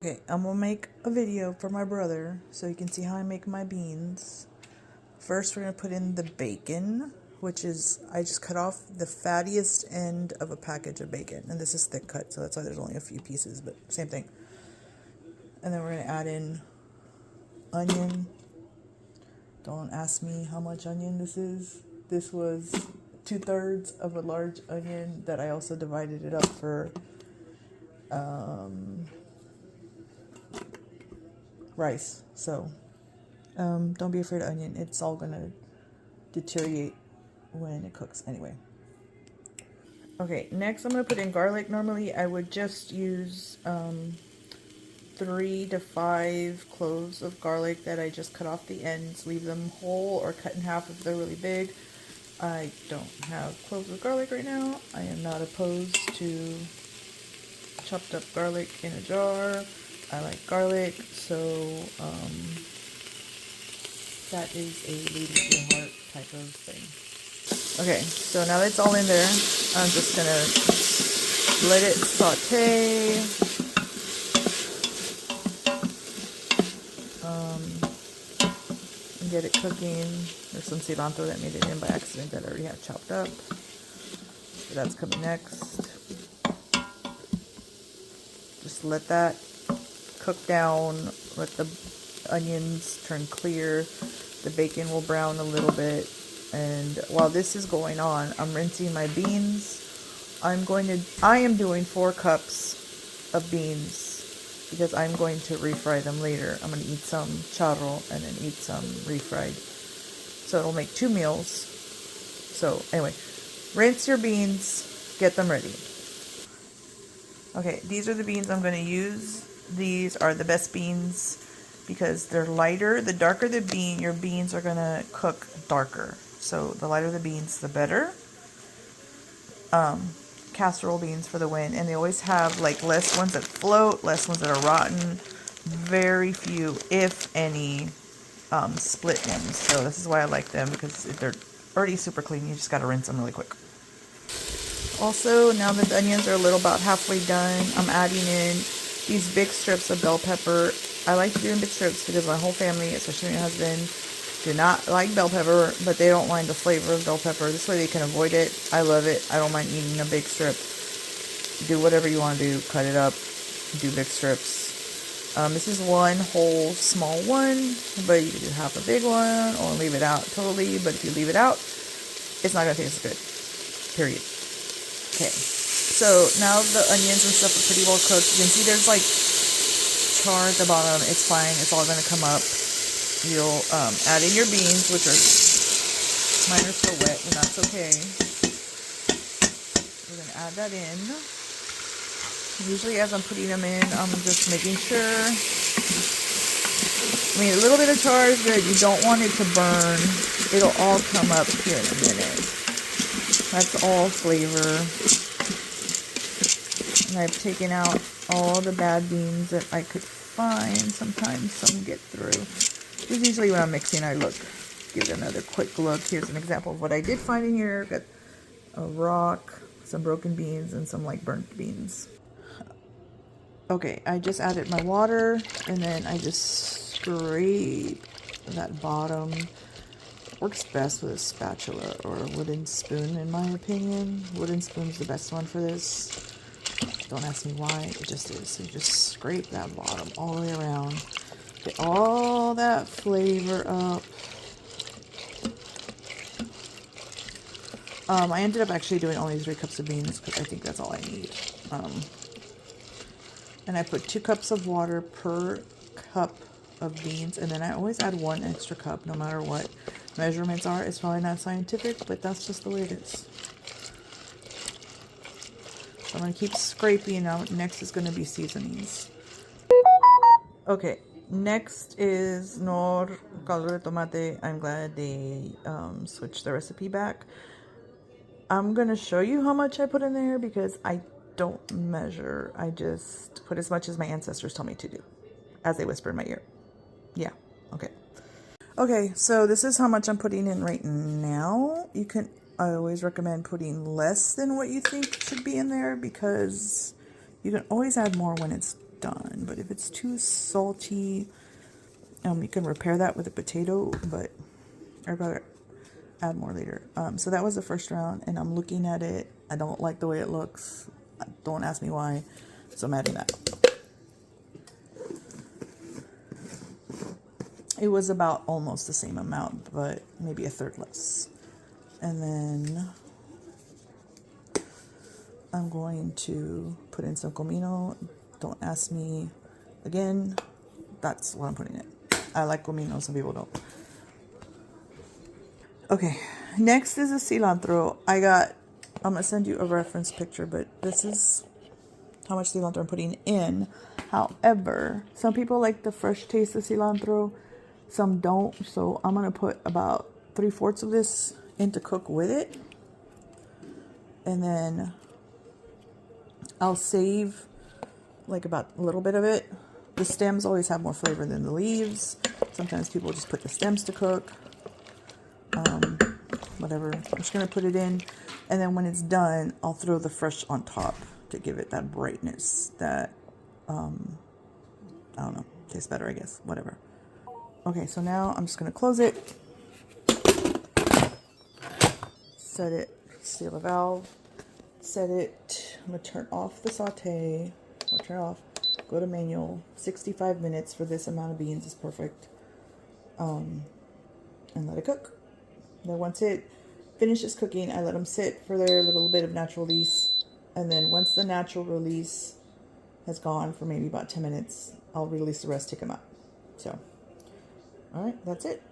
Okay, I'm gonna make a video for my brother so you can see how I make my beans. First, we're gonna put in the bacon, which is, I just cut off the fattiest end of a package of bacon. And this is thick cut, so that's why there's only a few pieces, but same thing. And then we're gonna add in onion. Don't ask me how much onion this is. This was 2/3 of a large onion that I also divided it up for rice. So don't be afraid of onion. It's all gonna deteriorate when it cooks anyway. Okay, next I'm gonna put in garlic. Normally I would just use 3 to 5 cloves of garlic that I just cut off the ends, leave them whole or cut in half if they're really big. I don't have cloves of garlic right now. I am not opposed to chopped up garlic in a jar. I like garlic, so that is a lady to your heart type of thing. Okay, so now that it's all in there, I'm just gonna let it saute. And get it cooking. There's some cilantro that made it in by accident that I already had chopped up. So that's coming next. Just let that cook down, let the onions turn clear, the bacon will brown a little bit, and while this is going on, I'm rinsing my beans. I am doing 4 cups of beans because I'm going to refry them later. I'm going to eat some charro and then eat some refried, so it'll make 2 meals. So anyway, rinse your beans, get them ready. Okay, these are the beans I'm going to use. These are the best beans because they're lighter. The darker the bean, your beans are going to cook darker. So the lighter the beans, the better. Casserole beans for the win. And they always have like less ones that float, less ones that are rotten. Very few, if any, split ones. So this is why I like them, because they're already super clean. You just got to rinse them really quick. Also, now that the onions are a little about halfway done, I'm adding in these big strips of bell pepper. I like to do in big strips because my whole family, especially my husband, do not like bell pepper, but they don't mind the flavor of bell pepper. This way they can avoid it. I love it. I don't mind eating a big strip. Do whatever you want to do. Cut it up. Do big strips. This is one whole small one, but you can do half a big one or leave it out totally. But if you leave it out, it's not going to taste good. Period. Okay, so now the onions and stuff are pretty well cooked. You can see there's like char at the bottom. It's fine. It's all going to come up. You'll add in your beans, which are, mine are still wet, and that's okay. We're going to add that in. Usually as I'm putting them in, I'm just making sure. I mean, a little bit of char is good. You don't want it to burn. It'll all come up here in a minute. That's all flavor. And I've taken out all the bad beans that I could find. Sometimes some get through. This is usually when I'm mixing, I look. Give it another quick look. Here's an example of what I did find in here. Got a rock, some broken beans, and some like burnt beans. Okay, I just added my water, and then I just scrape that bottom. Works best with a spatula or a wooden spoon, in my opinion. Wooden spoon's the best one for this. Don't ask me why, it just is. So you just scrape that bottom all the way around. Get all that flavor up. I ended up actually doing only 3 cups of beans because I think that's all I need. And I put 2 cups of water per cup of beans, and then I always add 1 extra cup no matter what measurements are. It's probably not scientific, but that's just the way it is. So I'm going to keep scraping. Now next is going to be seasonings. Okay, next is nor caldo de tomate. I'm glad they switched the recipe back. I'm going to show you how much I put in there because I don't measure. I just put as much as my ancestors told me to do, as they whisper in my ear. Yeah, okay. Okay, so this is how much I'm putting in right now. I always recommend putting less than what you think should be in there because you can always add more when it's done. But if it's too salty, you can repair that with a potato, but I'd rather add more later. So that was the first round, and I'm looking at it. I don't like the way it looks. Don't ask me why. So I'm adding that. It was about almost the same amount, but maybe a third less. And then I'm going to put in some comino. Don't ask me again. That's what I'm putting in. I like comino, some people don't. Okay, next is the cilantro. I'm gonna send you a reference picture, but this is how much cilantro I'm putting in. However, some people like the fresh taste of cilantro, some don't. So I'm gonna put about 3/4 of this in to cook with it. And then I'll save like about a little bit of it. The stems always have more flavor than the leaves. Sometimes people just put the stems to cook. Whatever. I'm just going to put it in. And then when it's done, I'll throw the fresh on top to give it that brightness that, I don't know, tastes better, I guess. Whatever. Okay, so now I'm just going to close it. Set it, seal the valve. Set it. I'm going to turn off the saute. Or turn off. Go to manual. 65 minutes for this amount of beans is perfect. And let it cook. Then once it finishes cooking, I let them sit for their little bit of natural release. And then once the natural release has gone for maybe about 10 minutes, I'll release the rest, take them out. So, all right, that's it.